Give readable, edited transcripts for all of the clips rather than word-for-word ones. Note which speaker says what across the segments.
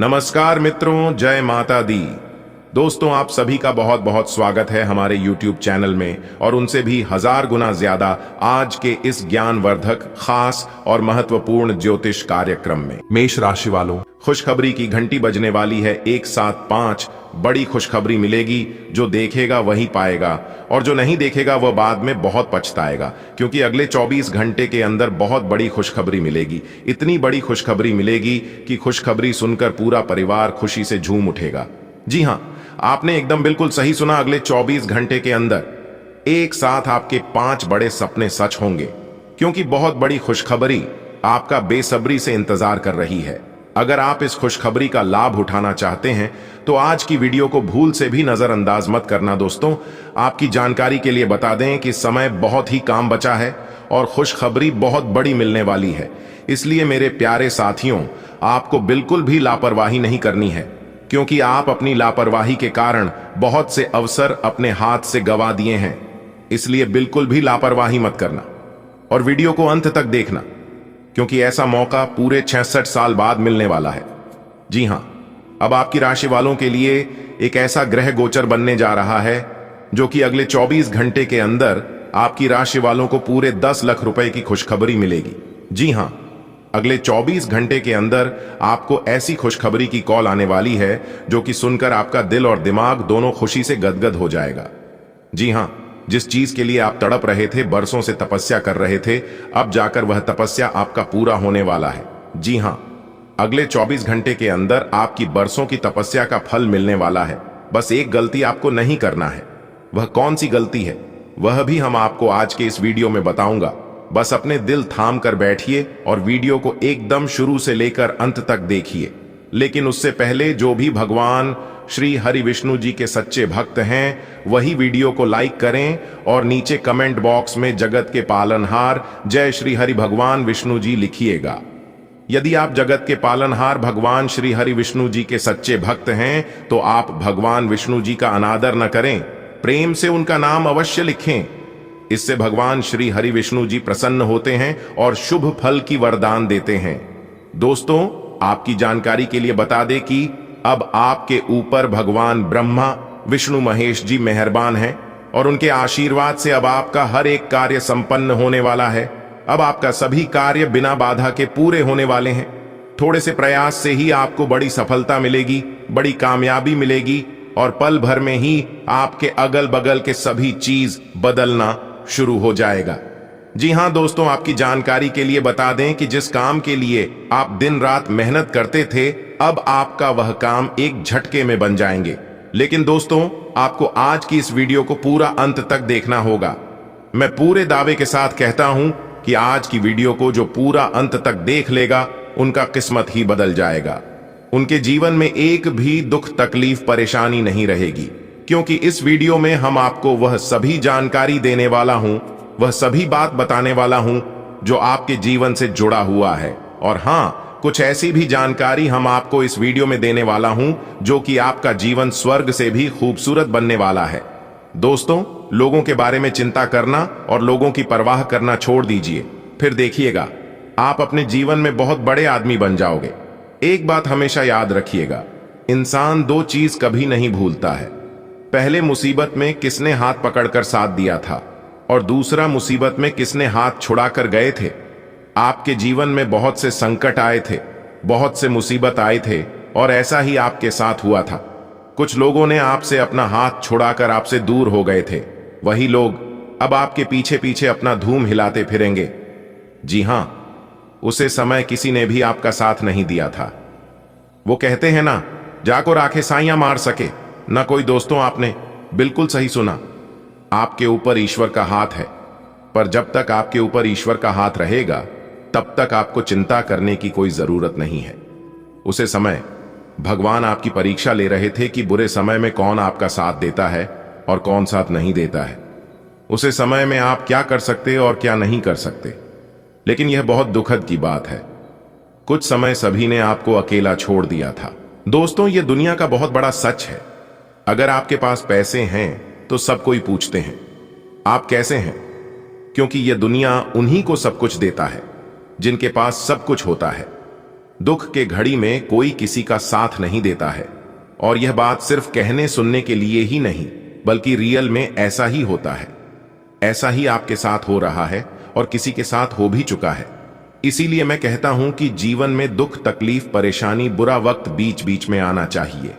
Speaker 1: नमस्कार मित्रों, जय माता दी। दोस्तों, आप सभी का बहुत बहुत स्वागत है हमारे YouTube चैनल में और उनसे भी 1000 गुना ज्यादा आज के इस ज्ञानवर्धक, खास और महत्वपूर्ण ज्योतिष कार्यक्रम में। मेष राशि वालों, खुशखबरी की घंटी बजने वाली है। 1 7 5 बड़ी खुशखबरी मिलेगी। जो देखेगा वही पाएगा और जो नहीं देखेगा वह बाद में बहुत पछताएगा, क्योंकि अगले 24 घंटे के अंदर बहुत बड़ी खुशखबरी मिलेगी। इतनी बड़ी खुशखबरी मिलेगी कि खुशखबरी सुनकर पूरा परिवार खुशी से झूम उठेगा। जी हाँ, आपने एकदम बिल्कुल सही सुना। अगले 24 घंटे के अंदर एक साथ आपके 5 बड़े सपने सच होंगे, क्योंकि बहुत बड़ी खुशखबरी आपका बेसब्री से इंतजार कर रही है। अगर आप इस खुशखबरी का लाभ उठाना चाहते हैं तो आज की वीडियो को भूल से भी नजरअंदाज मत करना। दोस्तों, आपकी जानकारी के लिए बता दें कि समय बहुत ही कम बचा है और खुशखबरी बहुत बड़ी मिलने वाली है। इसलिए मेरे प्यारे साथियों, आपको बिल्कुल भी लापरवाही नहीं करनी है, क्योंकि आप अपनी लापरवाही के कारण बहुत से अवसर अपने हाथ से गंवा दिए हैं। इसलिए बिल्कुल भी लापरवाही मत करना और वीडियो को अंत तक देखना, क्योंकि ऐसा मौका पूरे 66 साल बाद मिलने वाला है। जी हां, अब आपकी राशि वालों के लिए एक ऐसा ग्रह गोचर बनने जा रहा है जो कि अगले 24 घंटे के अंदर आपकी राशि वालों को पूरे 10 लाख रुपए की खुशखबरी मिलेगी। जी हां, अगले 24 घंटे के अंदर आपको ऐसी खुशखबरी की कॉल आने वाली है जो कि सुनकर आपका दिल और दिमाग दोनों खुशी से गदगद हो जाएगा। जी हां, जिस चीज के लिए आप तड़प रहे थे, बरसों से तपस्या कर रहे थे, अब जाकर वह तपस्या आपका पूरा होने वाला है। जी हां, अगले 24 घंटे के अंदर आपकी बरसों की तपस्या का फल मिलने वाला है। बस एक गलती आपको नहीं करना है। वह कौन सी गलती है, वह भी हम आपको आज के इस वीडियो में बताऊंगा। बस अपने दिल थाम कर बैठिए और वीडियो को एकदम शुरू से लेकर अंत तक देखिए। लेकिन उससे पहले जो भी भगवान श्री हरि विष्णु जी के सच्चे भक्त हैं, वही वीडियो को लाइक करें और नीचे कमेंट बॉक्स में जगत के पालनहार जय श्री हरि भगवान विष्णु जी लिखिएगा। यदि आप जगत के पालनहार भगवान श्री हरि विष्णु जी के सच्चे भक्त हैं तो आप भगवान विष्णु जी का अनादर न करें, प्रेम से उनका नाम अवश्य लिखें। इससे भगवान श्री हरि विष्णु जी प्रसन्न होते हैं और शुभ फल की वरदान देते हैं। दोस्तों, आपकी जानकारी के लिए बता दें कि अब आपके ऊपर भगवान ब्रह्मा विष्णु महेश जी मेहरबान हैं और उनके आशीर्वाद से अब आपका हर एक कार्य संपन्न होने वाला है। अब आपका सभी कार्य बिना बाधा के पूरे होने वाले हैं। थोड़े से प्रयास से ही आपको बड़ी सफलता मिलेगी, बड़ी कामयाबी मिलेगी और पल भर में ही आपके अगल बगल के सभी चीज बदलना शुरू हो जाएगा। जी हां दोस्तों, आपकी जानकारी के लिए बता दें कि जिस काम के लिए आप दिन रात मेहनत करते थे, अब आपका वह काम एक झटके में बन जाएंगे। लेकिन दोस्तों, आपको आज की इस वीडियो को पूरा अंत तक देखना होगा। मैं पूरे दावे के साथ कहता हूं कि आज की वीडियो को जो पूरा अंत तक देख लेगा, उनका किस्मत ही बदल जाएगा। उनके जीवन में एक भी दुख, तकलीफ, परेशानी नहीं रहेगी, क्योंकि इस वीडियो में हम आपको वह सभी जानकारी देने वाला हूं, वह सभी बात बताने वाला हूं जो आपके जीवन से जुड़ा हुआ है। और हां, कुछ ऐसी भी जानकारी हम आपको इस वीडियो में देने वाला हूं जो कि आपका जीवन स्वर्ग से भी खूबसूरत बनने वाला है। दोस्तों, लोगों के बारे में चिंता करना और लोगों की परवाह करना छोड़ दीजिए, फिर देखिएगा आप अपने जीवन में बहुत बड़े आदमी बन जाओगे। एक बात हमेशा याद रखिएगा, इंसान 2 चीज कभी नहीं भूलता है। पहले मुसीबत में किसने हाथ पकड़कर साथ दिया था और दूसरा मुसीबत में किसने हाथ छुड़ाकर गए थे। आपके जीवन में बहुत से संकट आए थे, बहुत से मुसीबत आए थे और ऐसा ही आपके साथ हुआ था। कुछ लोगों ने आपसे अपना हाथ छुड़ाकर आपसे दूर हो गए थे। वही लोग अब आपके पीछे पीछे अपना धूम हिलाते फिरेंगे। जी हां, उसे समय किसी ने भी आपका साथ नहीं दिया था। वो कहते हैं ना, जाको राखे साइयां मार सके ना कोई। दोस्तों, आपने बिल्कुल सही सुना। आपके ऊपर ईश्वर का हाथ है, पर जब तक आपके ऊपर ईश्वर का हाथ रहेगा तब तक आपको चिंता करने की कोई जरूरत नहीं है। उसे समय भगवान आपकी परीक्षा ले रहे थे कि बुरे समय में कौन आपका साथ देता है और कौन साथ नहीं देता है। उसे समय में आप क्या कर सकते और क्या नहीं कर सकते। लेकिन यह बहुत दुखद की बात है, कुछ समय सभी ने आपको अकेला छोड़ दिया था। दोस्तों, यह दुनिया का बहुत बड़ा सच है। अगर आपके पास पैसे हैं तो सब कोई पूछते हैं आप कैसे हैं, क्योंकि यह दुनिया उन्हीं को सब कुछ देता है जिनके पास सब कुछ होता है। दुख के घड़ी में कोई किसी का साथ नहीं देता है, और यह बात सिर्फ कहने सुनने के लिए ही नहीं बल्कि रियल में ऐसा ही होता है। ऐसा ही आपके साथ हो रहा है और किसी के साथ हो भी चुका है। इसीलिए मैं कहता हूं कि जीवन में दुख, तकलीफ, परेशानी, बुरा वक्त बीच बीच में आना चाहिए।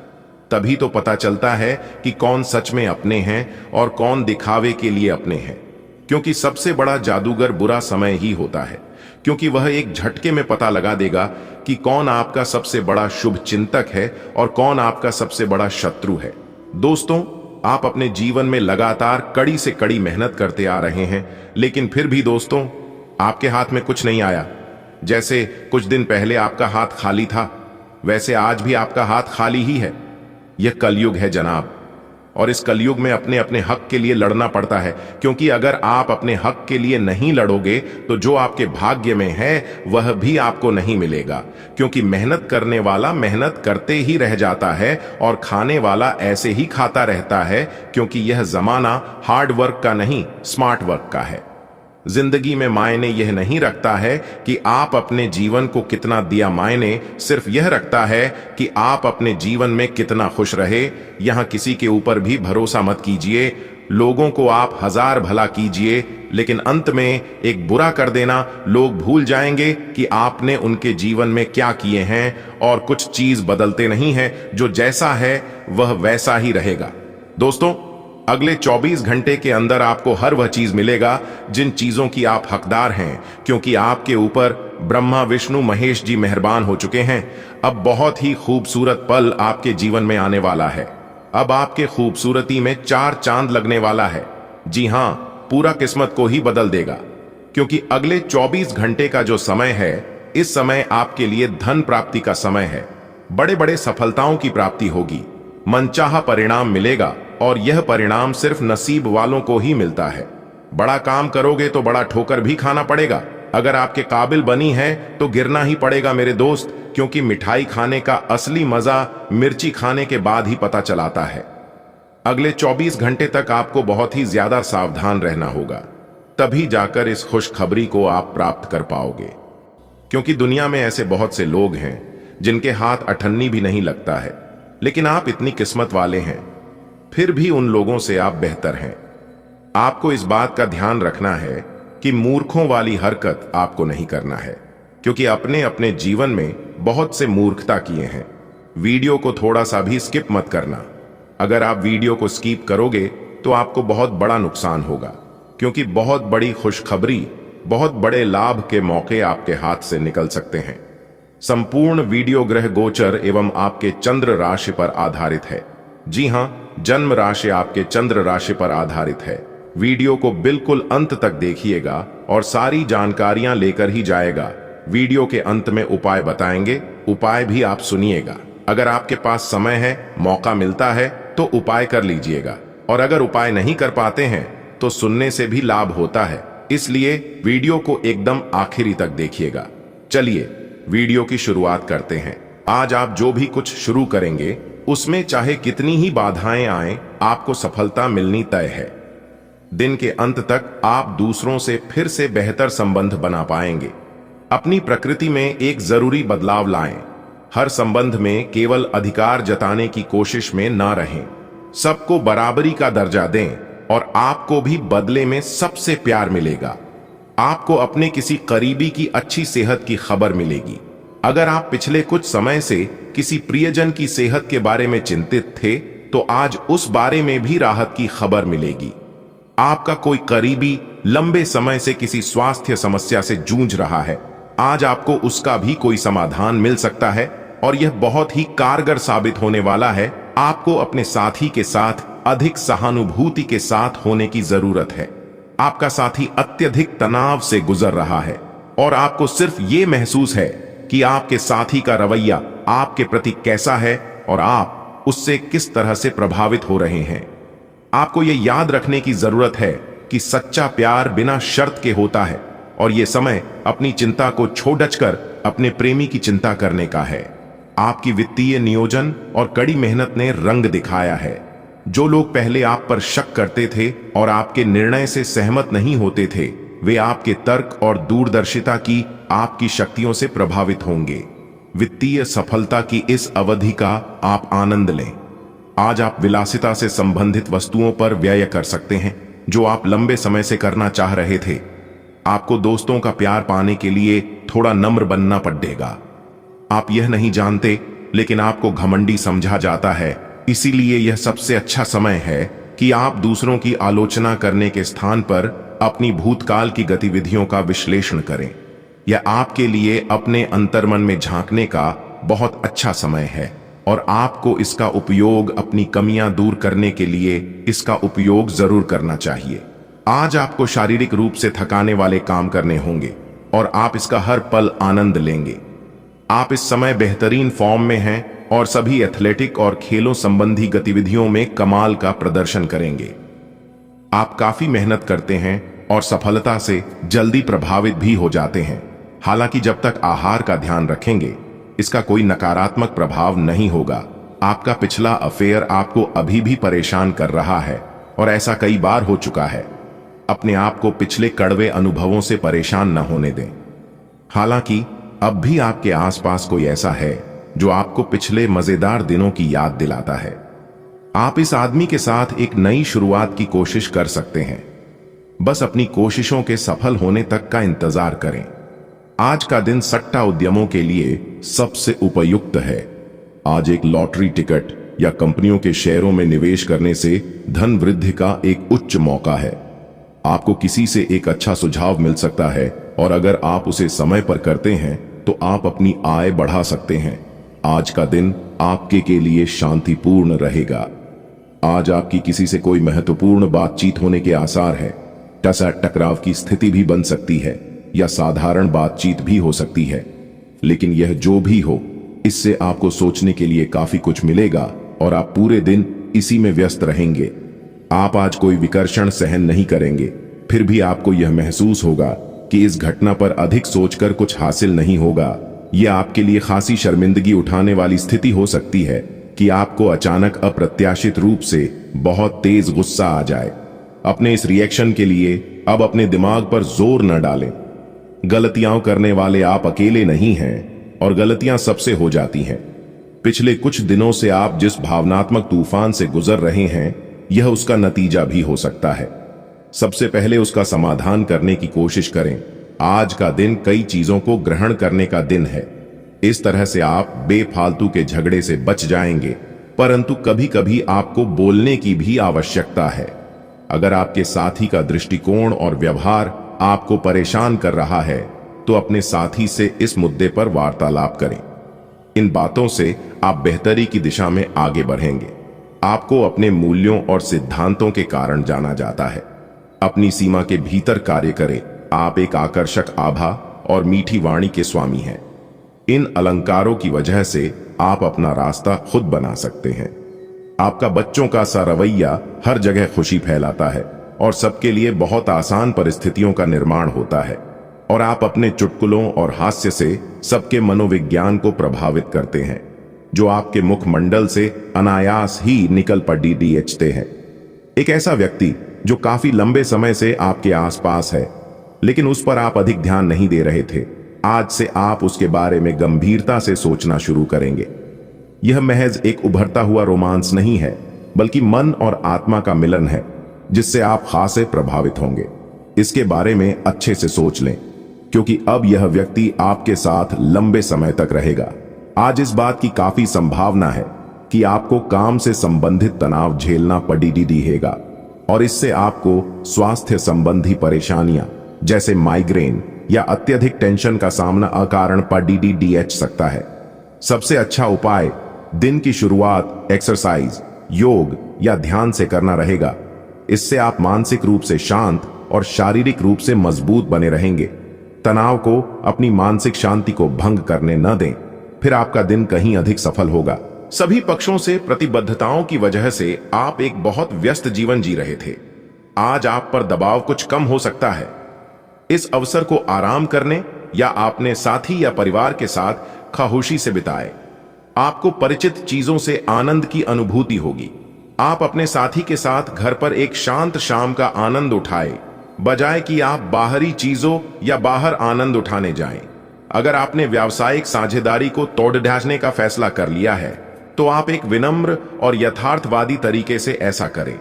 Speaker 1: तभी तो पता चलता है कि कौन सच में अपने हैं और कौन दिखावे के लिए अपने हैं। क्योंकि सबसे बड़ा जादूगर बुरा समय ही होता है, क्योंकि वह एक झटके में पता लगा देगा कि कौन आपका सबसे बड़ा शुभ चिंतक है और कौन आपका सबसे बड़ा शत्रु है। दोस्तों, आप अपने जीवन में लगातार कड़ी से कड़ी मेहनत करते आ रहे हैं, लेकिन फिर भी दोस्तों आपके हाथ में कुछ नहीं आया। जैसे कुछ दिन पहले आपका हाथ खाली था, वैसे आज भी आपका हाथ खाली ही है। यह कलयुग है जनाब, और इस कलयुग में अपने अपने हक के लिए लड़ना पड़ता है। क्योंकि अगर आप अपने हक के लिए नहीं लड़ोगे तो जो आपके भाग्य में है वह भी आपको नहीं मिलेगा। क्योंकि मेहनत करने वाला मेहनत करते ही रह जाता है और खाने वाला ऐसे ही खाता रहता है, क्योंकि यह जमाना हार्ड वर्क का नहीं, स्मार्ट वर्क का है। जिंदगी में मायने यह नहीं रखता है कि आप अपने जीवन को कितना दिया, मायने सिर्फ यह रखता है कि आप अपने जीवन में कितना खुश रहे। यहां किसी के ऊपर भी भरोसा मत कीजिए। लोगों को आप हजार भला कीजिए, लेकिन अंत में एक बुरा कर देना, लोग भूल जाएंगे कि आपने उनके जीवन में क्या किए हैं, और कुछ चीज बदलते नहीं है। जो जैसा है वह वैसा ही रहेगा। दोस्तों, अगले 24 घंटे के अंदर आपको हर वह चीज मिलेगा जिन चीजों की आप हकदार हैं, क्योंकि आपके ऊपर ब्रह्मा, विष्णु, महेश जी मेहरबान हो चुके हैं। अब बहुत ही खूबसूरत पल आपके जीवन में आने वाला है। अब आपके खूबसूरती में 4 चांद लगने वाला है। जी हां, पूरा किस्मत को ही बदल देगा। क्योंकि अगले 24 घंटे का जो समय है, इस समय आपके लिए धन प्राप्ति का समय है। बड़े बड़े सफलताओं की प्राप्ति होगी, मनचाहा परिणाम मिलेगा, और यह परिणाम सिर्फ नसीब वालों को ही मिलता है। बड़ा काम करोगे तो बड़ा ठोकर भी खाना पड़ेगा। अगर आपके काबिल बनी है तो गिरना ही पड़ेगा मेरे दोस्त, क्योंकि मिठाई खाने का असली मजा मिर्ची खाने के बाद ही पता चलाता है। अगले 24 घंटे तक आपको बहुत ही ज्यादा सावधान रहना होगा, तभी जाकर इस खुशखबरी को आप प्राप्त कर पाओगे। क्योंकि दुनिया में ऐसे बहुत से लोग हैं जिनके हाथ अठन्नी भी नहीं लगता है, लेकिन आप इतनी किस्मत वाले हैं, फिर भी उन लोगों से आप बेहतर हैं। आपको इस बात का ध्यान रखना है कि मूर्खों वाली हरकत आपको नहीं करना है, क्योंकि अपने अपने जीवन में बहुत से मूर्खता किए हैं। वीडियो को थोड़ा सा भी स्किप मत करना। अगर आप वीडियो को स्किप करोगे तो आपको बहुत बड़ा नुकसान होगा, क्योंकि बहुत बड़ी खुशखबरी, बहुत बड़े लाभ के मौके आपके हाथ से निकल सकते हैं। संपूर्ण वीडियो ग्रह गोचर एवं आपके चंद्र राशि पर आधारित है। जी हां, जन्म राशि आपके चंद्र राशि पर आधारित है। वीडियो को बिल्कुल अंत तक देखिएगा और सारी जानकारियां लेकर ही जाएगा। वीडियो के अंत में उपाय बताएंगे, उपाय भी आप सुनिएगा। अगर आपके पास समय है, मौका मिलता है तो उपाय कर लीजिएगा, और अगर उपाय नहीं कर पाते हैं तो सुनने से भी लाभ होता है। इसलिए वीडियो को एकदम आखिरी तक देखिएगा। चलिए वीडियो की शुरुआत करते हैं। आज आप जो भी कुछ शुरू करेंगे उसमें चाहे कितनी ही बाधाएं आएं, आपको सफलता मिलनी तय है। दिन के अंत तक आप दूसरों से फिर से बेहतर संबंध बना पाएंगे। अपनी प्रकृति में एक जरूरी बदलाव लाएं। हर संबंध में केवल अधिकार जताने की कोशिश में ना रहें। सबको बराबरी का दर्जा दें, और आपको भी बदले में सबसे प्यार मिलेगा। आपको अपने किसी करीबी की अच्छी सेहत की खबर मिलेगी। अगर आप पिछले कुछ समय से किसी प्रियजन की सेहत के बारे में चिंतित थे तो आज उस बारे में भी राहत की खबर मिलेगी। आपका कोई करीबी लंबे समय से किसी स्वास्थ्य समस्या से जूझ रहा है, आज आपको उसका भी कोई समाधान मिल सकता है, और यह बहुत ही कारगर साबित होने वाला है। आपको अपने साथी के साथ अधिक सहानुभूति के साथ होने की जरूरत है। आपका साथी अत्यधिक तनाव से गुजर रहा है, और आपको सिर्फ ये महसूस है कि आपके साथी का रवैया आपके प्रति कैसा है और आप उससे किस तरह से प्रभावित हो रहे हैं। आपको यह याद रखने की जरूरत है कि सच्चा प्यार बिना शर्त के होता है, और यह समय अपनी चिंता को छोड़कर अपने प्रेमी की चिंता करने का है। आपकी वित्तीय नियोजन और कड़ी मेहनत ने रंग दिखाया है। जो लोग पहले आप पर शक करते थे और आपके निर्णय से सहमत नहीं होते थे, वे आपके तर्क और दूरदर्शिता की आपकी शक्तियों से प्रभावित होंगे। वित्तीय सफलता की इस अवधि का आप आनंद लें। आज आप विलासिता से संबंधित वस्तुओं पर व्यय कर सकते हैं जो आप लंबे समय से करना चाह रहे थे। आपको दोस्तों का प्यार पाने के लिए थोड़ा नम्र बनना पड़ेगा। आप यह नहीं जानते, लेकिन आपको घमंडी समझा जाता है, इसीलिए यह सबसे अच्छा समय है कि आप दूसरों की आलोचना करने के स्थान पर अपनी भूतकाल की गतिविधियों का विश्लेषण करें। यह आपके लिए अपने अंतर्मन में झांकने का बहुत अच्छा समय है और आपको इसका उपयोग अपनी कमियां दूर करने के लिए इसका उपयोग जरूर करना चाहिए। आज आपको शारीरिक रूप से थकाने वाले काम करने होंगे और आप इसका हर पल आनंद लेंगे। आप इस समय बेहतरीन फॉर्म में हैं और सभी एथलेटिक और खेलों संबंधी गतिविधियों में कमाल का प्रदर्शन करेंगे। आप काफी मेहनत करते हैं और सफलता से जल्दी प्रभावित भी हो जाते हैं। हालांकि जब तक आहार का ध्यान रखेंगे, इसका कोई नकारात्मक प्रभाव नहीं होगा। आपका पिछला अफेयर आपको अभी भी परेशान कर रहा है और ऐसा कई बार हो चुका है। अपने आप को पिछले कड़वे अनुभवों से परेशान न होने दें। हालांकि अब भी आपके आसपास कोई ऐसा है जो आपको पिछले मजेदार दिनों की याद दिलाता है। आप इस आदमी के साथ एक नई शुरुआत की कोशिश कर सकते हैं। बस अपनी कोशिशों के सफल होने तक का इंतजार करें। आज का दिन सट्टा उद्यमों के लिए सबसे उपयुक्त है। आज एक लॉटरी टिकट या कंपनियों के शेयरों में निवेश करने से धन वृद्धि का एक उच्च मौका है। आपको किसी से एक अच्छा सुझाव मिल सकता है और अगर आप उसे समय पर करते हैं तो आप अपनी आय बढ़ा सकते हैं। आज का दिन आपके के लिए शांतिपूर्ण रहेगा। आज आपकी किसी से कोई महत्वपूर्ण बातचीत होने के आसार है। टकराव की स्थिति भी बन सकती है या साधारण बातचीत भी हो सकती है, लेकिन यह जो भी हो, इससे आपको सोचने के लिए काफी कुछ मिलेगा और आप पूरे दिन इसी में व्यस्त रहेंगे। आप आज कोई विकर्षण सहन नहीं करेंगे, फिर भी आपको यह महसूस होगा कि इस घटना पर अधिक सोचकर कुछ हासिल नहीं होगा। यह आपके लिए खासी शर्मिंदगी उठाने वाली स्थिति हो सकती है कि आपको अचानक अप्रत्याशित रूप से बहुत तेज गुस्सा आ जाए। अपने इस रिएक्शन के लिए अब अपने दिमाग पर जोर न डालें। गलतियां करने वाले आप अकेले नहीं हैं और गलतियां सबसे हो जाती हैं। पिछले कुछ दिनों से आप जिस भावनात्मक तूफान से गुजर रहे हैं, यह उसका नतीजा भी हो सकता है। सबसे पहले उसका समाधान करने की कोशिश करें। आज का दिन कई चीजों को ग्रहण करने का दिन है। इस तरह से आप बेफालतू के झगड़े से बच जाएंगे, परंतु कभी कभी आपको बोलने की भी आवश्यकता है। अगर आपके साथी का दृष्टिकोण और व्यवहार आपको परेशान कर रहा है, तो अपने साथी से इस मुद्दे पर वार्तालाप करें। इन बातों से आप बेहतरी की दिशा में आगे बढ़ेंगे। आपको अपने मूल्यों और सिद्धांतों के कारण जाना जाता है। अपनी सीमा के भीतर कार्य करें। आप एक आकर्षक आभा और मीठी वाणी के स्वामी हैं। इन अलंकारों की वजह से आप अपना रास्ता खुद बना सकते हैं। आपका बच्चों का सा रवैया हर जगह खुशी फैलाता है और सबके लिए बहुत आसान परिस्थितियों का निर्माण होता है, और आप अपने चुटकुलों और हास्य से सबके मनोविज्ञान को प्रभावित करते हैं, जो आपके मुखमंडल से अनायास ही निकल पड़ते हैं। एक ऐसा व्यक्ति जो काफी लंबे समय से आपके आसपास है, लेकिन उस पर आप अधिक ध्यान नहीं दे रहे थे, आज से आप उसके बारे में गंभीरता से सोचना शुरू करेंगे। यह महज एक उभरता हुआ रोमांस नहीं है, बल्कि मन और आत्मा का मिलन है, जिससे आप खासे प्रभावित होंगे। इसके बारे में अच्छे से सोच लें, क्योंकि अब यह व्यक्ति आपके साथ लंबे समय तक रहेगा। आज इस बात की काफी संभावना है कि आपको काम से संबंधित तनाव झेलना पड़ेगा और इससे आपको स्वास्थ्य संबंधी परेशानियां जैसे माइग्रेन या अत्यधिक टेंशन का सामना अकारण पड़ सकता है। सबसे अच्छा उपाय दिन की शुरुआत एक्सरसाइज, योग या ध्यान से करना रहेगा। इससे आप मानसिक रूप से शांत और शारीरिक रूप से मजबूत बने रहेंगे। तनाव को अपनी मानसिक शांति को भंग करने न दें, फिर आपका दिन कहीं अधिक सफल होगा। सभी पक्षों से प्रतिबद्धताओं की वजह से आप एक बहुत व्यस्त जीवन जी रहे थे। आज आप पर दबाव कुछ कम हो सकता है। इस अवसर को आराम करने या अपने साथी या परिवार के साथ खामोशी से बिताएं। आपको परिचित चीजों से आनंद की अनुभूति होगी। आप अपने साथी के साथ घर पर एक शांत शाम का आनंद उठाएं, बजाय कि आप बाहरी चीजों या बाहर आनंद उठाने जाएं। अगर आपने व्यावसायिक साझेदारी को तोड़ ढांचने का फैसला कर लिया है तो आप एक विनम्र और यथार्थवादी तरीके से ऐसा करें।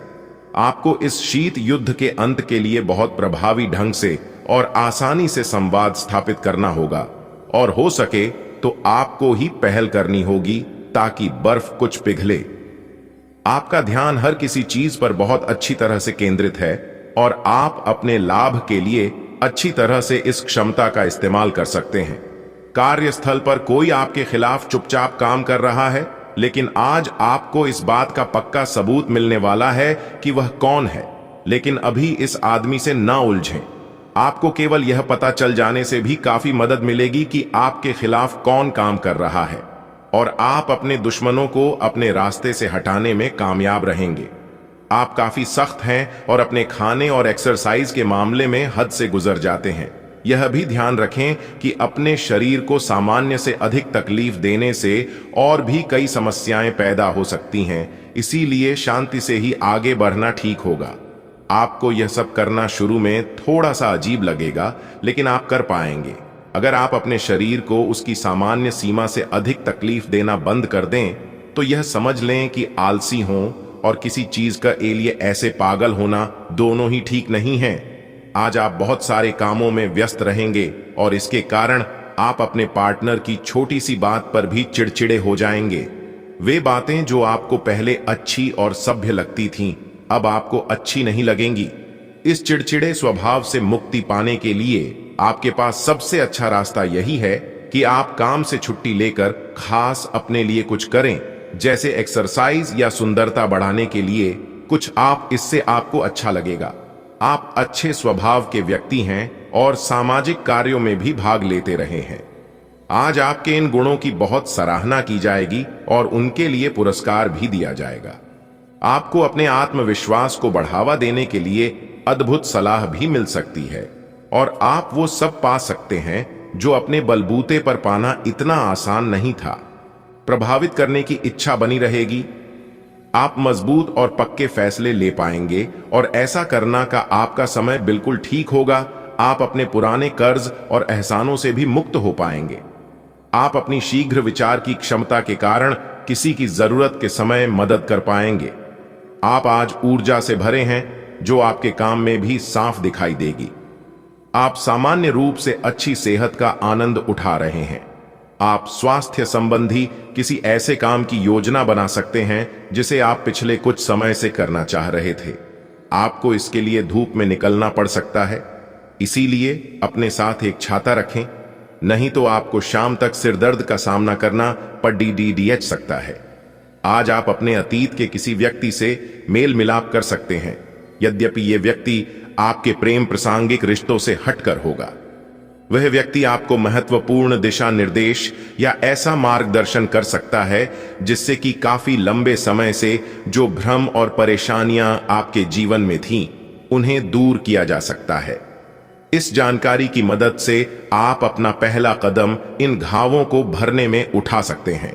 Speaker 1: आपको इस शीत युद्ध के अंत के लिए बहुत प्रभावी ढंग से और आसानी से संवाद स्थापित करना होगा, और हो सके तो आपको ही पहल करनी होगी ताकि बर्फ कुछ पिघले। आपका ध्यान हर किसी चीज पर बहुत अच्छी तरह से केंद्रित है और आप अपने लाभ के लिए अच्छी तरह से इस क्षमता का इस्तेमाल कर सकते हैं। कार्यस्थल पर कोई आपके खिलाफ चुपचाप काम कर रहा है, लेकिन आज आपको इस बात का पक्का सबूत मिलने वाला है कि वह कौन है। लेकिन अभी इस आदमी से ना उलझें। आपको केवल यह पता चल जाने से भी काफी मदद मिलेगी कि आपके खिलाफ कौन काम कर रहा है, और आप अपने दुश्मनों को अपने रास्ते से हटाने में कामयाब रहेंगे। आप काफी सख्त हैं और अपने खाने और एक्सरसाइज के मामले में हद से गुजर जाते हैं। यह भी ध्यान रखें कि अपने शरीर को सामान्य से अधिक तकलीफ देने से और भी कई समस्याएं पैदा हो सकती हैं, इसीलिए शांति से ही आगे बढ़ना ठीक होगा। आपको यह सब करना शुरू में थोड़ा सा अजीब लगेगा, लेकिन आप कर पाएंगे। अगर आप अपने शरीर को उसकी सामान्य सीमा से अधिक तकलीफ देना बंद कर दें तो यह समझ लें कि आलसी हों और किसी चीज का लिए ऐसे पागल होना दोनों ही ठीक नहीं है। आज आप बहुत सारे कामों में व्यस्त रहेंगे और इसके कारण आप अपने पार्टनर की छोटी सी बात पर भी चिड़चिड़े हो जाएंगे। वे बातें जो आपको पहले अच्छी और सभ्य लगती थीं, अब आपको अच्छी नहीं लगेंगी। इस चिड़चिड़े स्वभाव से मुक्ति पाने के लिए आपके पास सबसे अच्छा रास्ता यही है कि आप काम से छुट्टी लेकर खास अपने लिए कुछ करें, जैसे एक्सरसाइज या सुंदरता बढ़ाने के लिए कुछ। इससे आपको अच्छा लगेगा। आप अच्छे स्वभाव के व्यक्ति हैं और सामाजिक कार्यों में भी भाग लेते रहे हैं। आज आपके इन गुणों की बहुत सराहना की जाएगी और उनके लिए पुरस्कार भी दिया जाएगा। आपको अपने आत्मविश्वास को बढ़ावा देने के लिए अद्भुत सलाह भी मिल सकती है, और आप वो सब पा सकते हैं जो अपने बलबूते पर पाना इतना आसान नहीं था। प्रभावित करने की इच्छा बनी रहेगी। आप मजबूत और पक्के फैसले ले पाएंगे और ऐसा करना का आपका समय बिल्कुल ठीक होगा। आप अपने पुराने कर्ज और एहसानों से भी मुक्त हो पाएंगे। आप अपनी शीघ्र विचार की क्षमता के कारण किसी की जरूरत के समय मदद कर पाएंगे। आप आज ऊर्जा से भरे हैं जो आपके काम में भी साफ दिखाई देगी। आप सामान्य रूप से अच्छी सेहत का आनंद उठा रहे हैं। आप स्वास्थ्य संबंधी किसी ऐसे काम की योजना बना सकते हैं जिसे आप पिछले कुछ समय से करना चाह रहे थे। आपको इसके लिए धूप में निकलना पड़ सकता है, इसीलिए अपने साथ एक छाता रखें, नहीं तो आपको शाम तक सिरदर्द का सामना करना पड़ सकता है। आज आप अपने अतीत के किसी व्यक्ति से मेल मिलाप कर सकते हैं, यद्यपि यह व्यक्ति आपके प्रेम प्रासंगिक रिश्तों से हटकर होगा। वह व्यक्ति आपको महत्वपूर्ण दिशा निर्देश या ऐसा मार्गदर्शन कर सकता है जिससे कि काफी लंबे समय से जो भ्रम और परेशानियां आपके जीवन में थीं, उन्हें दूर किया जा सकता है। इस जानकारी की मदद से आप अपना पहला कदम इन घावों को भरने में उठा सकते हैं।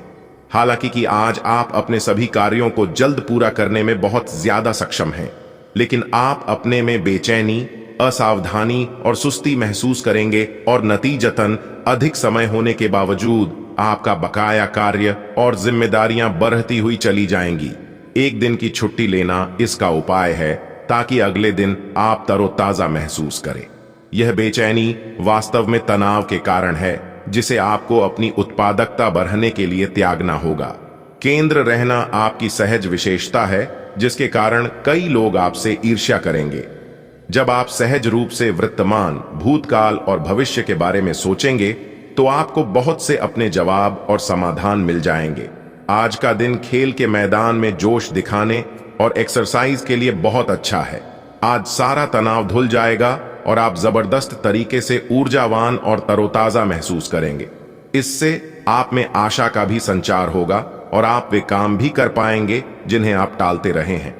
Speaker 1: हालांकि कि आज आप अपने सभी कार्यों को जल्द पूरा करने में बहुत ज्यादा सक्षम हैं, लेकिन आप अपने में बेचैनी, असावधानी और सुस्ती महसूस करेंगे, और नतीजतन अधिक समय होने के बावजूद आपका बकाया कार्य और जिम्मेदारियां बढ़ती हुई चली जाएंगी। एक दिन की छुट्टी लेना इसका उपाय है ताकि अगले दिन आप तरोताजा महसूस करें। यह बेचैनी वास्तव में तनाव के कारण है जिसे आपको अपनी उत्पादकता बढ़ाने के लिए त्यागना होगा। केंद्र रहना आपकी सहज विशेषता है जिसके कारण कई लोग आपसे ईर्ष्या करेंगे। जब आप सहज रूप से वर्तमान, भूतकाल और भविष्य के बारे में सोचेंगे तो आपको बहुत से अपने जवाब और समाधान मिल जाएंगे। आज का दिन खेल के मैदान में जोश दिखाने और एक्सरसाइज के लिए बहुत अच्छा है। आज सारा तनाव धुल जाएगा और आप जबरदस्त तरीके से ऊर्जावान और तरोताजा महसूस करेंगे। इससे आप में आशा का भी संचार होगा और आप वे काम भी कर पाएंगे जिन्हें आप टालते रहे हैं।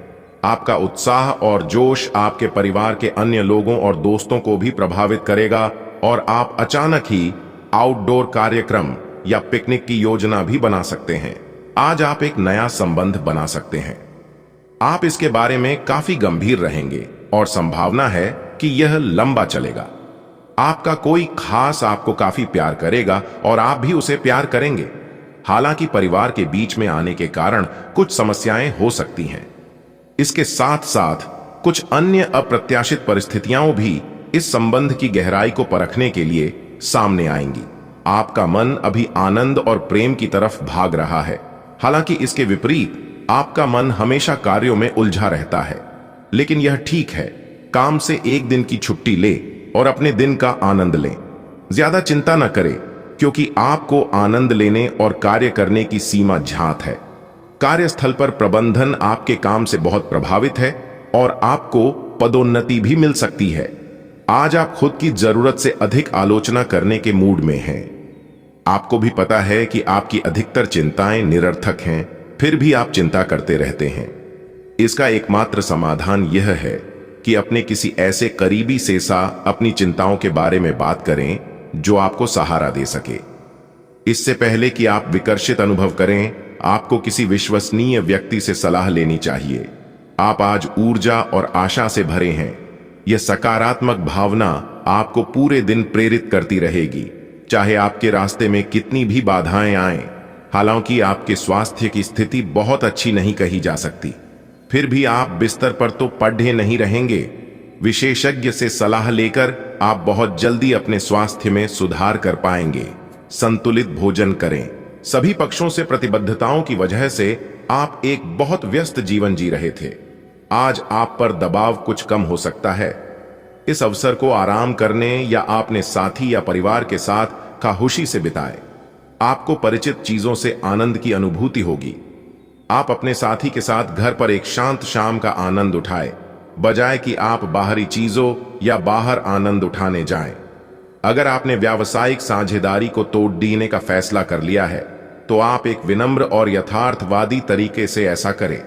Speaker 1: आपका उत्साह और जोश आपके परिवार के अन्य लोगों और दोस्तों को भी प्रभावित करेगा और आप अचानक ही आउटडोर कार्यक्रम या पिकनिक की योजना भी बना सकते हैं। आज आप एक नया संबंध बना सकते हैं। आप इसके बारे में काफी गंभीर रहेंगे और संभावना है कि यह लंबा चलेगा। आपका कोई खास आपको काफी प्यार करेगा और आप भी उसे प्यार करेंगे। हालांकि परिवार के बीच में आने के कारण कुछ समस्याएं हो सकती हैं। इसके साथ साथ कुछ अन्य अप्रत्याशित परिस्थितियां भी इस संबंध की गहराई को परखने के लिए सामने आएंगी। आपका मन अभी आनंद और प्रेम की तरफ भाग रहा है। हालांकि इसके विपरीत आपका मन हमेशा कार्यों में उलझा रहता है। लेकिन यह ठीक है, काम से एक दिन की छुट्टी ले और अपने दिन का आनंद लें। ज्यादा चिंता न करें, क्योंकि आपको आनंद लेने और कार्य करने की सीमा ज्ञात है। कार्यस्थल पर प्रबंधन आपके काम से बहुत प्रभावित है और आपको पदोन्नति भी मिल सकती है। आज आप खुद की जरूरत से अधिक आलोचना करने के मूड में हैं। आपको भी पता है कि आपकी अधिकतर चिंताएं निरर्थक हैं, फिर भी आप चिंता करते रहते हैं। इसका एकमात्र समाधान यह है कि अपने किसी ऐसे करीबी से अपनी चिंताओं के बारे में बात करें जो आपको सहारा दे सके। इससे पहले कि आप विकर्षित अनुभव करें, आपको किसी विश्वसनीय व्यक्ति से सलाह लेनी चाहिए। आप आज ऊर्जा और आशा से भरे हैं। यह सकारात्मक भावना आपको पूरे दिन प्रेरित करती रहेगी, चाहे आपके रास्ते में कितनी भी बाधाएं आएं। हालांकि आपके स्वास्थ्य की स्थिति बहुत अच्छी नहीं कही जा सकती, फिर भी आप बिस्तर पर तो पड़े नहीं रहेंगे। विशेषज्ञ से सलाह लेकर आप बहुत जल्दी अपने स्वास्थ्य में सुधार कर पाएंगे। संतुलित भोजन करें। सभी पक्षों से प्रतिबद्धताओं की वजह से आप एक बहुत व्यस्त जीवन जी रहे थे। आज आप पर दबाव कुछ कम हो सकता है। इस अवसर को आराम करने या अपने साथी या परिवार के साथ खामोशी से बिताएं। आपको परिचित चीजों से आनंद की अनुभूति होगी। आप अपने साथी के साथ घर पर एक शांत शाम का आनंद उठाएं, बजाय कि आप बाहरी चीजों या बाहर आनंद उठाने जाएं। अगर आपने व्यावसायिक साझेदारी को तोड़ देने का फैसला कर लिया है, तो आप एक विनम्र और यथार्थवादी तरीके से ऐसा करें।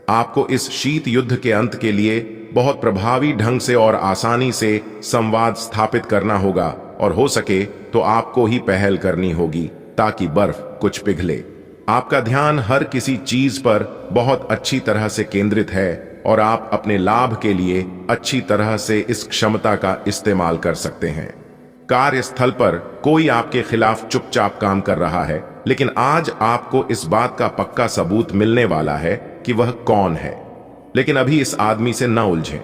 Speaker 1: आपको इस शीत युद्ध के अंत के लिए बहुत प्रभावी ढंग से और आसानी से संवाद स्थापित करना होगा, और हो सके तो आपको ही पहल करनी होगी ताकि बर्फ कुछ पिघले। आपका ध्यान हर किसी चीज पर बहुत अच्छी तरह से केंद्रित है और आप अपने लाभ के लिए अच्छी तरह से इस क्षमता का इस्तेमाल कर सकते हैं। कार्यस्थल पर कोई आपके खिलाफ चुपचाप काम कर रहा है, लेकिन आज आपको इस बात का पक्का सबूत मिलने वाला है कि वह कौन है। लेकिन अभी इस आदमी से न उलझें।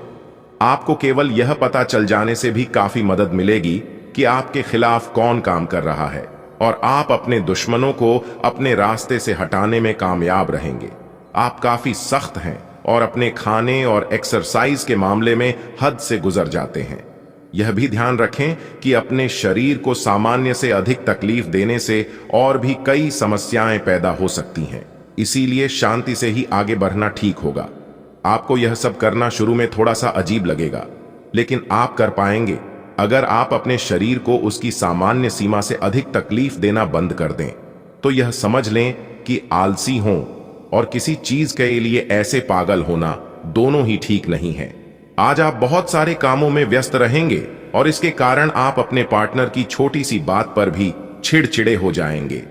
Speaker 1: आपको केवल यह पता चल जाने से भी काफी मदद मिलेगी कि आपके खिलाफ कौन काम कर रहा है, और आप अपने दुश्मनों को अपने रास्ते से हटाने में कामयाब रहेंगे। आप काफी सख्त हैं और अपने खाने और एक्सरसाइज के मामले में हद से गुजर जाते हैं। यह भी ध्यान रखें कि अपने शरीर को सामान्य से अधिक तकलीफ देने से और भी कई समस्याएं पैदा हो सकती हैं। इसीलिए शांति से ही आगे बढ़ना ठीक होगा। आपको यह सब करना शुरू में थोड़ा सा अजीब लगेगा, लेकिन आप कर पाएंगे अगर आप अपने शरीर को उसकी सामान्य सीमा से अधिक तकलीफ देना बंद कर दें। तो यह समझ लें कि आलसी हों और किसी चीज के लिए ऐसे पागल होना दोनों ही ठीक नहीं है। आज आप बहुत सारे कामों में व्यस्त रहेंगे और इसके कारण आप अपने पार्टनर की छोटी सी बात पर भी चिड़चिड़े हो जाएंगे।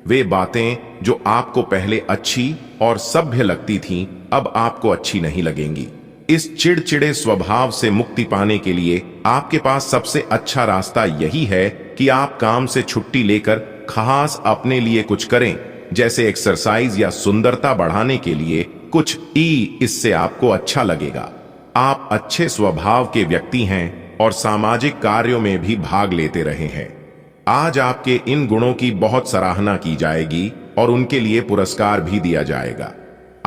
Speaker 1: वे बातें जो आपको पहले अच्छी और सभ्य लगती थीं, अब आपको अच्छी नहीं लगेंगी। इस चिड़चिड़े स्वभाव से मुक्ति पाने के लिए आपके पास सबसे अच्छा रास्ता यही है कि आप काम से छुट्टी लेकर खास अपने लिए कुछ करें, जैसे एक्सरसाइज या सुंदरता बढ़ाने के लिए कुछ। इससे आपको अच्छा लगेगा। आप अच्छे स्वभाव के व्यक्ति हैं और सामाजिक कार्यों में भी भाग लेते रहे हैं। आज आपके इन गुणों की बहुत सराहना की जाएगी और उनके लिए पुरस्कार भी दिया जाएगा।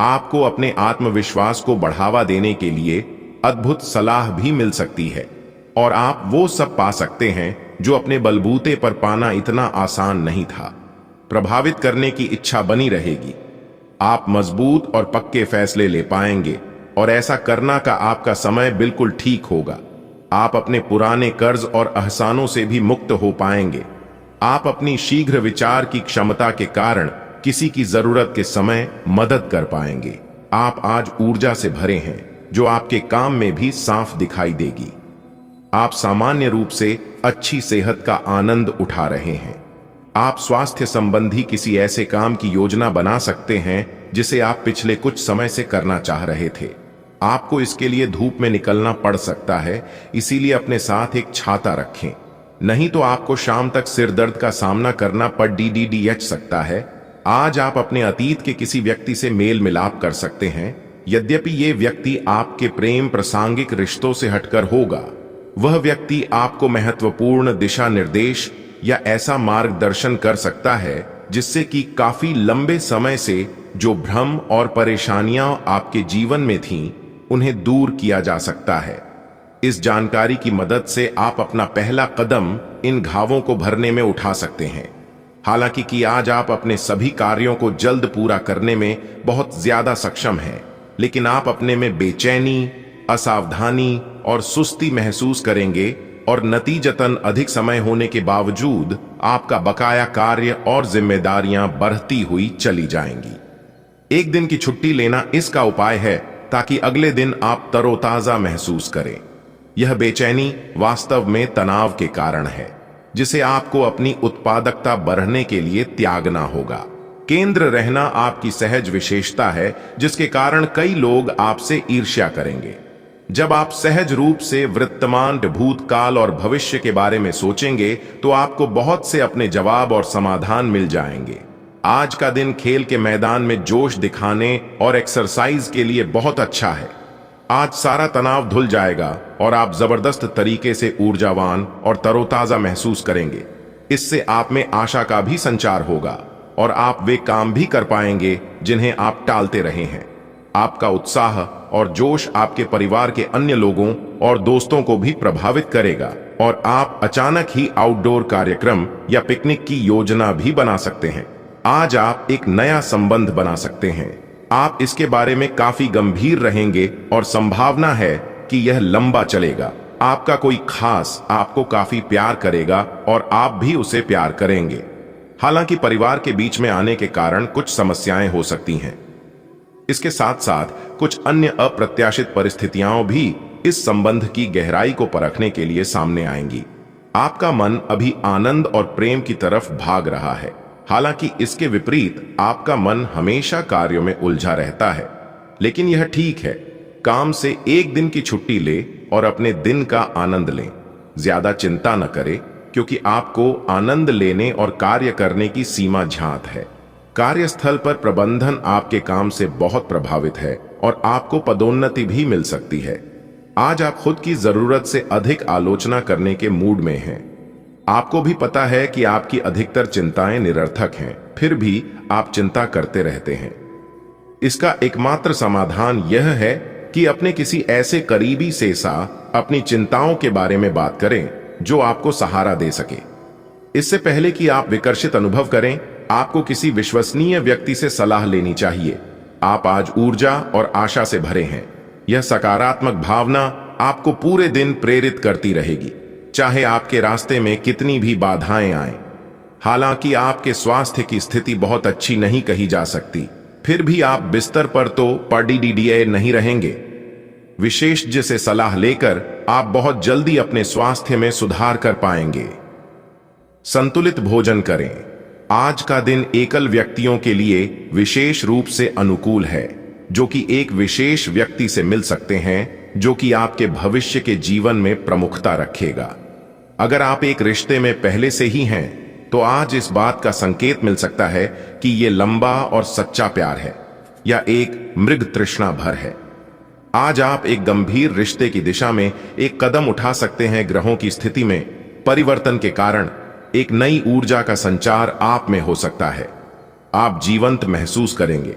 Speaker 1: आपको अपने आत्मविश्वास को बढ़ावा देने के लिए अद्भुत सलाह भी मिल सकती है, और आप वो सब पा सकते हैं जो अपने बलबूते पर पाना इतना आसान नहीं था। प्रभावित करने की इच्छा बनी रहेगी। आप मजबूत और पक्के फैसले ले पाएंगे, और ऐसा करना का आपका समय बिल्कुल ठीक होगा। आप अपने पुराने कर्ज और एहसानों से भी मुक्त हो पाएंगे। आप अपनी शीघ्र विचार की क्षमता के कारण किसी की जरूरत के समय मदद कर पाएंगे। आप आज ऊर्जा से भरे हैं जो आपके काम में भी साफ दिखाई देगी। आप सामान्य रूप से अच्छी सेहत का आनंद उठा रहे हैं। आप स्वास्थ्य संबंधी किसी ऐसे काम की योजना बना सकते हैं जिसे आप पिछले कुछ समय से करना चाह रहे थे। आपको इसके लिए धूप में निकलना पड़ सकता है, इसीलिए अपने साथ एक छाता रखें। नहीं तो आपको शाम तक सिर दर्द का सामना करना पड़ DDDH सकता है। आज आप अपने अतीत के किसी व्यक्ति से मेल मिलाप कर सकते हैं। यद्यपि ये व्यक्ति आपके प्रेम प्रासंगिक रिश्तों से हटकर होगा, वह व्यक्ति आपको महत्वपूर्ण दिशा निर्देश या ऐसा मार्गदर्शन कर सकता है जिससे कि काफी लंबे समय से जो भ्रम और परेशानियां आपके जीवन में थीं, उन्हें दूर किया जा सकता है। इस जानकारी की मदद से आप अपना पहला कदम इन घावों को भरने में उठा सकते हैं। हालांकि कि आज आप अपने सभी कार्यों को जल्द पूरा करने में बहुत ज्यादा सक्षम हैं, लेकिन आप अपने में बेचैनी, असावधानी और सुस्ती महसूस करेंगे और नतीजतन अधिक समय होने के बावजूद आपका बकाया कार्य और जिम्मेदारियां बढ़ती हुई चली जाएंगी। एक दिन की छुट्टी लेना इसका उपाय है ताकि अगले दिन आप तरोताजा महसूस करें। यह बेचैनी वास्तव में तनाव के कारण है, जिसे आपको अपनी उत्पादकता बढ़ने के लिए त्यागना होगा। केंद्र रहना आपकी सहज विशेषता है, जिसके कारण कई लोग आपसे ईर्ष्या करेंगे। जब आप सहज रूप से वर्तमान, भूतकाल और भविष्य के बारे में सोचेंगे तो आपको बहुत से अपने जवाब और समाधान मिल जाएंगे। आज का दिन खेल के मैदान में जोश दिखाने और एक्सरसाइज के लिए बहुत अच्छा है। आज सारा तनाव धुल जाएगा और आप जबरदस्त तरीके से ऊर्जावान और तरोताजा महसूस करेंगे। इससे आप में आशा का भी संचार होगा और आप वे काम भी कर पाएंगे जिन्हें आप टालते रहे हैं। आपका उत्साह और जोश आपके परिवार के अन्य लोगों और दोस्तों को भी प्रभावित करेगा और आप अचानक ही आउटडोर कार्यक्रम या पिकनिक की योजना भी बना सकते हैं। आज आप एक नया संबंध बना सकते हैं। आप इसके बारे में काफी गंभीर रहेंगे और संभावना है कि यह लंबा चलेगा। आपका कोई खास आपको काफी प्यार करेगा और आप भी उसे प्यार करेंगे। हालांकि परिवार के बीच में आने के कारण कुछ समस्याएं हो सकती हैं। इसके साथ साथ कुछ अन्य अप्रत्याशित परिस्थितियां भी इस संबंध की गहराई को परखने के लिए सामने आएंगी। आपका मन अभी आनंद और प्रेम की तरफ भाग रहा है। हालांकि इसके विपरीत आपका मन हमेशा कार्यों में उलझा रहता है। लेकिन यह ठीक है, काम से एक दिन की छुट्टी ले और अपने दिन का आनंद लें। ज्यादा चिंता न करें, क्योंकि आपको आनंद लेने और कार्य करने की सीमा ज्ञात है। कार्यस्थल पर प्रबंधन आपके काम से बहुत प्रभावित है और आपको पदोन्नति भी मिल सकती है। आज आप खुद की जरूरत से अधिक आलोचना करने के मूड में हैं। आपको भी पता है कि आपकी अधिकतर चिंताएं निरर्थक हैं, फिर भी आप चिंता करते रहते हैं। इसका एकमात्र समाधान यह है कि अपने किसी ऐसे करीबी से अपनी चिंताओं के बारे में बात करें जो आपको सहारा दे सके। इससे पहले कि आप विकर्षित अनुभव करें, आपको किसी विश्वसनीय व्यक्ति से सलाह लेनी चाहिए। आप आज ऊर्जा और आशा से भरे हैं। यह सकारात्मक भावना आपको पूरे दिन प्रेरित करती रहेगी, चाहे आपके रास्ते में कितनी भी बाधाएं आएं। हालांकि आपके स्वास्थ्य की स्थिति बहुत अच्छी नहीं कही जा सकती, फिर भी आप बिस्तर पर तो पड़े नहीं रहेंगे। विशेषज्ञ से सलाह लेकर आप बहुत जल्दी अपने स्वास्थ्य में सुधार कर पाएंगे। संतुलित भोजन करें। आज का दिन एकल व्यक्तियों के लिए विशेष रूप से अनुकूल है, जो कि एक विशेष व्यक्ति से मिल सकते हैं जो कि आपके भविष्य के जीवन में प्रमुखता रखेगा। अगर आप एक रिश्ते में पहले से ही हैं, तो आज इस बात का संकेत मिल सकता है कि यह लंबा और सच्चा प्यार है या एक मृग तृष्णा भर है। आज आप एक गंभीर रिश्ते की दिशा में एक कदम उठा सकते हैं। ग्रहों की स्थिति में परिवर्तन के कारण एक नई ऊर्जा का संचार आप में हो सकता है। आप जीवंत महसूस करेंगे।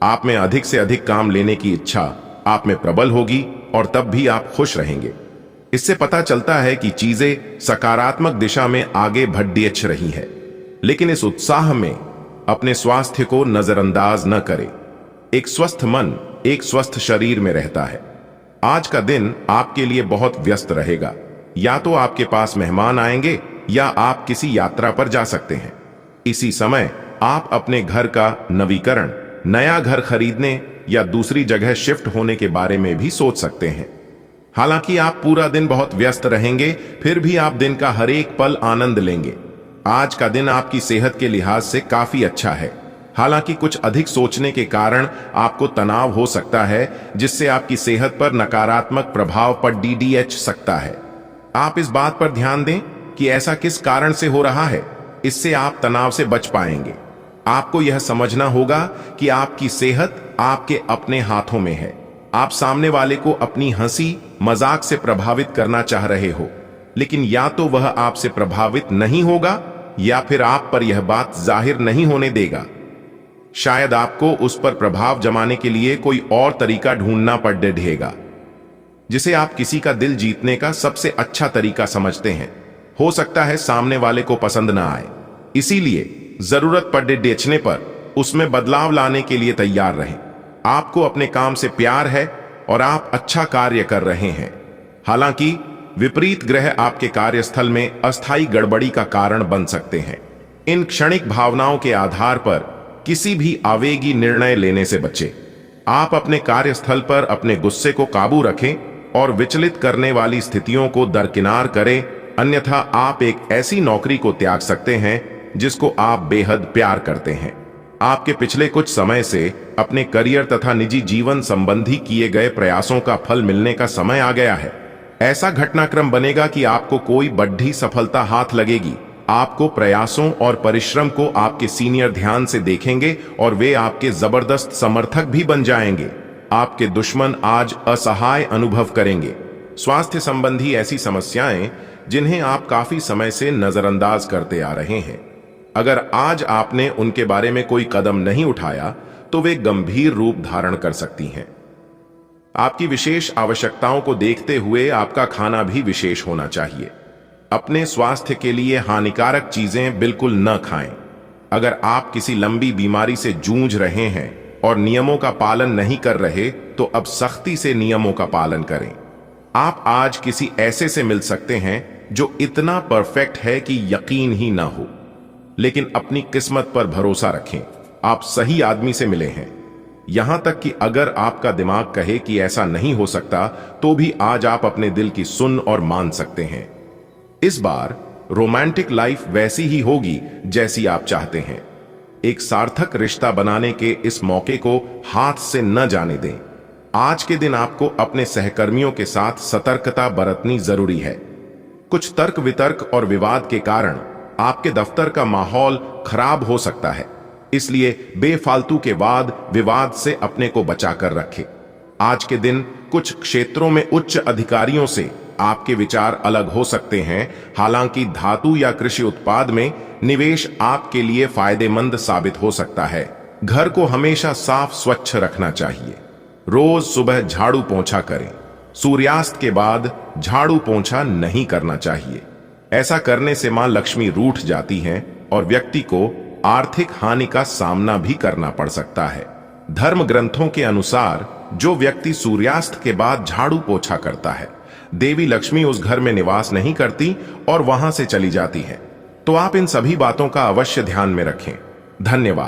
Speaker 1: आप में अधिक से अधिक काम लेने की इच्छा आप में प्रबल होगी और तब भी आप खुश रहेंगे। इससे पता चलता है कि चीजें सकारात्मक दिशा में आगे बढ़ रही है। लेकिन इस उत्साह में अपने स्वास्थ्य को नजरअंदाज न करें। एक स्वस्थ मन एक स्वस्थ शरीर में रहता है। आज का दिन आपके लिए बहुत व्यस्त रहेगा। या तो आपके पास मेहमान आएंगे या आप किसी यात्रा पर जा सकते हैं। इसी समय आप अपने घर का नवीकरण, नया घर खरीदने या दूसरी जगह शिफ्ट होने के बारे में भी सोच सकते हैं। हालांकि आप पूरा दिन बहुत व्यस्त रहेंगे, फिर भी आप दिन का हर एक पल आनंद लेंगे। आज का दिन आपकी सेहत के लिहाज से काफी अच्छा है। हालांकि कुछ अधिक सोचने के कारण आपको तनाव हो सकता है, जिससे आपकी सेहत पर नकारात्मक प्रभाव पड़ सकता है। आप इस बात पर ध्यान दें कि ऐसा किस कारण से हो रहा है, इससे आप तनाव से बच पाएंगे। आपको यह समझना होगा कि आपकी सेहत आपके अपने हाथों में है। आप सामने वाले को अपनी हंसी मजाक से प्रभावित करना चाह रहे हो, लेकिन या तो वह आपसे प्रभावित नहीं होगा या फिर आप पर यह बात जाहिर नहीं होने देगा। शायद आपको उस पर प्रभाव जमाने के लिए कोई और तरीका ढूंढना पड़ेगा, जिसे आप किसी का दिल जीतने का सबसे अच्छा तरीका समझते हैं। हो सकता है सामने वाले को पसंद ना आए, इसीलिए जरूरत पड़ने पर उसमें बदलाव लाने के लिए तैयार रहें। आपको अपने काम से प्यार है और आप अच्छा कार्य कर रहे हैं। हालांकि विपरीत ग्रह आपके कार्यस्थल में अस्थायी गड़बड़ी का कारण बन सकते हैं। इन क्षणिक भावनाओं के आधार पर किसी भी आवेगी निर्णय लेने से बचें। आप अपने कार्यस्थल पर अपने गुस्से को काबू रखें और विचलित करने वाली स्थितियों को दरकिनार करें, अन्यथा आप एक ऐसी नौकरी को त्याग सकते हैं जिसको आप बेहद प्यार करते हैं। आपके पिछले कुछ समय से अपने करियर तथा निजी जीवन संबंधी किए गए प्रयासों का फल मिलने का समय आ गया है। ऐसा घटनाक्रम बनेगा कि आपको कोई बड़ी सफलता हाथ लगेगी। आपको प्रयासों और परिश्रम को आपके सीनियर ध्यान से देखेंगे और वे आपके जबरदस्त समर्थक भी बन जाएंगे। आपके दुश्मन आज असहाय अनुभव करेंगे। स्वास्थ्य संबंधी ऐसी समस्याएं जिन्हें आप काफी समय से नजरअंदाज करते आ रहे हैं, अगर आज आपने उनके बारे में कोई कदम नहीं उठाया तो वे गंभीर रूप धारण कर सकती हैं। आपकी विशेष आवश्यकताओं को देखते हुए आपका खाना भी विशेष होना चाहिए। अपने स्वास्थ्य के लिए हानिकारक चीजें बिल्कुल न खाएं। अगर आप किसी लंबी बीमारी से जूझ रहे हैं और नियमों का पालन नहीं कर रहे तो अब सख्ती से नियमों का पालन करें। आप आज किसी ऐसे से मिल सकते हैं जो इतना परफेक्ट है कि यकीन ही ना हो, लेकिन अपनी किस्मत पर भरोसा रखें, आप सही आदमी से मिले हैं। यहां तक कि अगर आपका दिमाग कहे कि ऐसा नहीं हो सकता, तो भी आज आप अपने दिल की सुन और मान सकते हैं। इस बार रोमांटिक लाइफ वैसी ही होगी जैसी आप चाहते हैं। एक सार्थक रिश्ता बनाने के इस मौके को हाथ से न जाने दें। आज के दिन आपको अपने सहकर्मियों के साथ सतर्कता बरतनी जरूरी है। कुछ तर्क वितर्क और विवाद के कारण आपके दफ्तर का माहौल खराब हो सकता है, इसलिए बेफालतू के वाद विवाद से अपने को बचाकर रखें। आज के दिन कुछ क्षेत्रों में उच्च अधिकारियों से आपके विचार अलग हो सकते हैं। हालांकि धातु या कृषि उत्पाद में निवेश आपके लिए फायदेमंद साबित हो सकता है। घर को हमेशा साफ स्वच्छ रखना चाहिए। रोज सुबह झाड़ू पोंछा करें। सूर्यास्त के बाद झाड़ू पोंछा नहीं करना चाहिए। ऐसा करने से मां लक्ष्मी रूठ जाती हैं और व्यक्ति को आर्थिक हानि का सामना भी करना पड़ सकता है। धर्म ग्रंथों के अनुसार जो व्यक्ति सूर्यास्त के बाद झाड़ू पोछा करता है, देवी लक्ष्मी उस घर में निवास नहीं करती और वहां से चली जाती है। तो आप इन सभी बातों का अवश्य ध्यान में रखें। धन्यवाद।